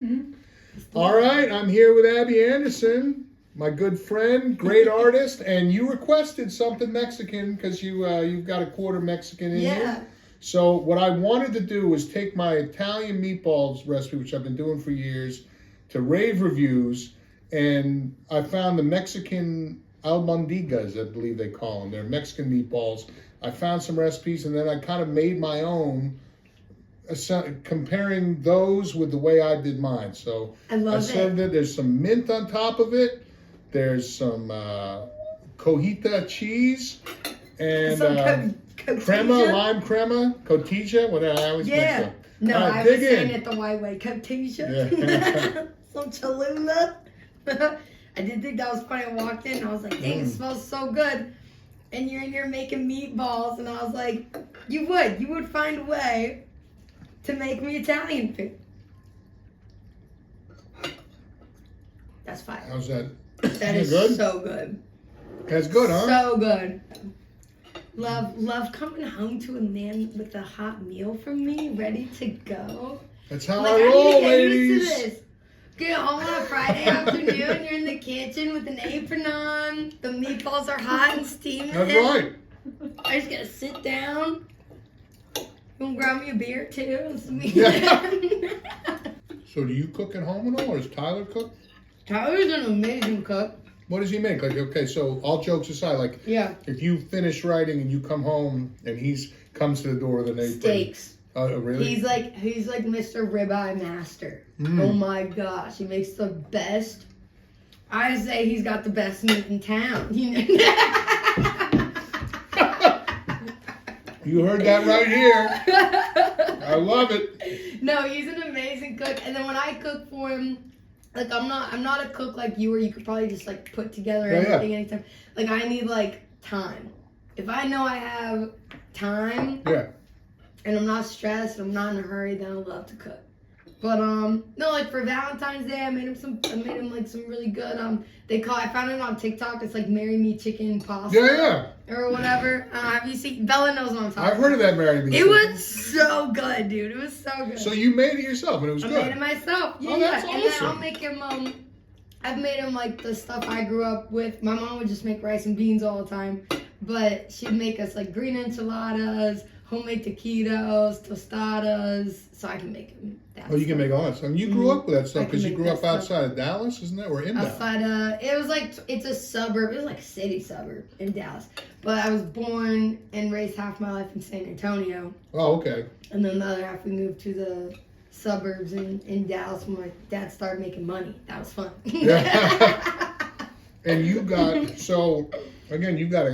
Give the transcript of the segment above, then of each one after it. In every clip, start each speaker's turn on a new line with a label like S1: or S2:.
S1: Mm-hmm.
S2: All right, I'm here with Abby Anderson, my good friend, great artist, and you requested something Mexican because you've got a quarter Mexican in you. So what I wanted to do was take my Italian meatballs recipe, which I've been doing for years, to rave reviews, and I found the Mexican albondigas, I believe they call them. They're Mexican meatballs. I found some recipes, and then I kind of made my own, comparing those with the way I did mine. So I served it. There's some mint on top of it. There's some cojita cheese and crema, lime crema, cotija. Whatever I always mix up.
S1: No, I was saying it the white way. Cotija. Yeah. Some Cholula. I did think that was funny. I walked in and I was like, dang, it smells so good. And you're in here making meatballs, and I was like, you would find a way to make me Italian food. That's fire.
S2: How's that?
S1: That is good? So good.
S2: That's good, huh?
S1: So good. Love coming home to a man with a hot meal from me, ready to go.
S2: That's how I roll, ladies.
S1: To this. Get home on a Friday afternoon, you're in the kitchen with an apron on, the meatballs are hot and steaming.
S2: That's right.
S1: I just gotta sit down. You wanna grab me a beer too? And some
S2: So do you cook at home at all, or does Tyler cook?
S1: Tyler's an amazing cook.
S2: What does he make? Like, okay, so all jokes aside, like, if you finish writing and you come home and comes to the door with an apron.
S1: Steaks.
S2: Oh, really?
S1: He's like Mr. Ribeye Master. Oh my gosh, he makes the best. I say he's got the best meat in town. You
S2: heard that right here. I love it.
S1: No, he's an amazing cook. And then when I cook for him, like I'm not a cook like you, where you could probably just like put together everything anytime. Like I need like time. If I know I have time, and I'm not stressed, I'm not in a hurry, then I love to cook. But no, like for Valentine's Day, I made him like some really good I found it on TikTok. It's like Marry Me Chicken Pasta. Or whatever. Have you seen? Bella knows what I'm talking about.
S2: I've heard of that Marry Me.
S1: It was so good, dude. It was so good.
S2: So you made it yourself, and it was good.
S1: I made it myself. Yeah,
S2: that's awesome.
S1: And then I'll make him. I've made him like the stuff I grew up with. My mom would just make rice and beans all the time, but she'd make us like green enchiladas, homemade taquitos, tostadas, so I can make him that.
S2: Oh, you can make all that stuff. You grew up with that stuff because you grew up outside of Dallas, isn't it? Or in Dallas?
S1: It was like, it's a suburb. It was like a city suburb in Dallas. But I was born and raised half my life in San Antonio.
S2: Oh, okay.
S1: And then the other half we moved to the suburbs in Dallas when my dad started making money. That was fun.
S2: And you got, so, again, you got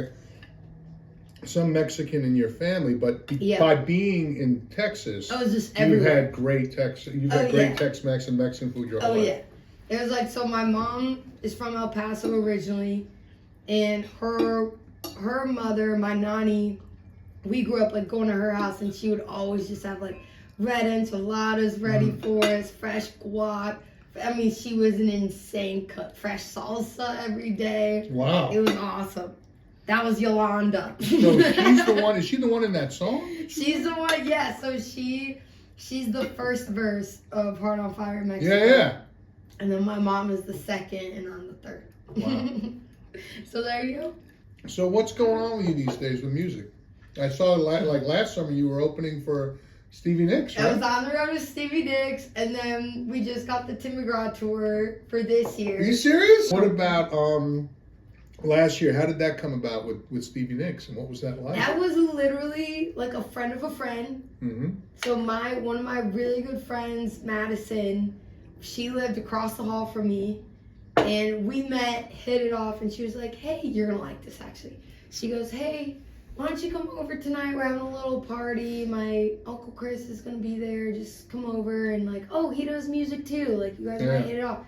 S2: some Mexican in your family, but by being in Texas,
S1: I was just everywhere.
S2: You had great Tex-Mex and Mexican food your whole life.
S1: Yeah. It was like, so my mom is from El Paso originally, and her mother, my nanny, we grew up like going to her house, and she would always just have like red enchiladas ready for us, fresh guac. I mean, she was an insane cook. Fresh salsa every day.
S2: Wow.
S1: It was awesome. That was Yolanda.
S2: So she's the one. Is she the one in that song?
S1: She's the one. Yeah. So she's the first verse of Heart on Fire Mexico.
S2: Yeah.
S1: And then my mom is the second, and I'm the third.
S2: Wow.
S1: So there you go.
S2: So what's going on with you these days with music? I saw like last summer you were opening for Stevie Nicks, right?
S1: I was on the road with Stevie Nicks, and then we just got the Tim McGraw tour for this year.
S2: Are you serious? What about last year? How did that come about with Stevie Nicks, and what was that like?
S1: That was literally like a friend of a friend.
S2: Mm-hmm.
S1: So one of my really good friends, Madison, she lived across the hall from me, and we met, hit it off, and she was like, hey, you're gonna like this actually. She goes, hey, why don't you come over tonight? We're having a little party. My Uncle Chris is gonna be there. Just come over, and like, oh, he does music too. Like, you guys might hit it off.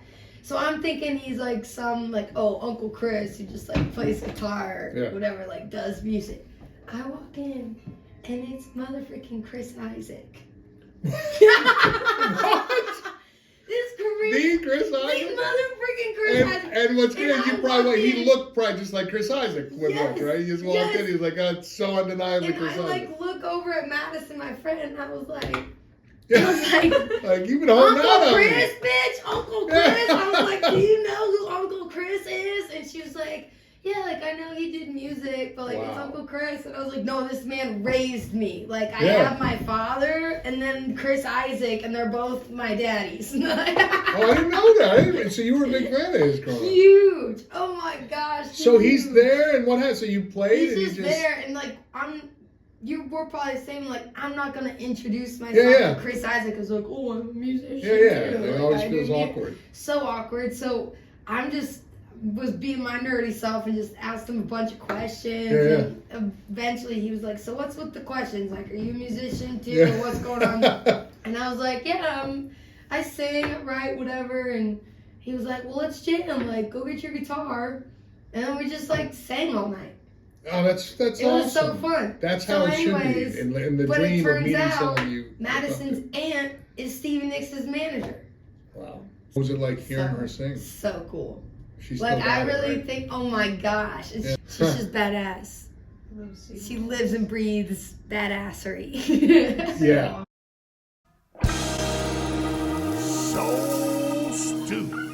S1: So I'm thinking he's like some like, oh, Uncle Chris who just like plays guitar or whatever, like does music. I walk in and it's motherfucking Chris Isaac.
S2: What?
S1: This
S2: Chris Isaac?
S1: This motherfucking Chris Isaac.
S2: And what's good, you probably he looked probably just like Chris Isaac would look, right? He just walked in, he was like, oh, it's so undeniably Chris Isaac.
S1: And I like look over at Madison, my friend, and I was like, I was like,
S2: Like you've been holding out
S1: Uncle
S2: on me.
S1: Chris, bitch, Uncle Chris. I was like, do you know who Uncle Chris is? And she was like, yeah, like I know he did music, but like it's
S2: Wow.
S1: Uncle Chris. And I was like, no, this man raised me. Like I
S2: Yeah.
S1: have my father and then Chris Isaac, and they're both my daddies.
S2: Oh, I didn't know that. So you were a big fan of his growing up.
S1: Huge. Oh my gosh.
S2: So he's
S1: huge.
S2: there, and what happened? So you played,
S1: He's
S2: and
S1: just
S2: he just
S1: there, and like you were probably the same. Like I'm not gonna introduce myself.
S2: Yeah, yeah.
S1: To Chris Isaac is like, oh, I'm a musician.
S2: yeah, yeah.
S1: too.
S2: It
S1: Like,
S2: always
S1: I
S2: feels
S1: do mu-
S2: awkward.
S1: So awkward. So I'm just was being my nerdy self and just asked him a bunch of questions.
S2: Yeah,
S1: And eventually he was like, so what's with the questions? Like, are you a musician too?
S2: Yeah.
S1: Or what's going on? And I was like, yeah, I sing, write, whatever. And he was like, well, let's jam. Like, go get your guitar. And then we just like sang all night.
S2: Oh, that's
S1: It
S2: awesome.
S1: was so fun.
S2: That's
S1: So
S2: how it should
S1: anyways,
S2: be. And the
S1: but it
S2: dream of
S1: turns
S2: meeting
S1: out
S2: someone you.
S1: Madison's aunt is Stevie Nicks' manager.
S2: Wow. What was it like hearing her sing?
S1: So cool.
S2: She's
S1: Like,
S2: still
S1: I
S2: got it,
S1: really
S2: right?
S1: think, oh my gosh.
S2: Yeah.
S1: She's just badass. She lives and breathes badassery.
S2: Yeah.
S3: So stupid.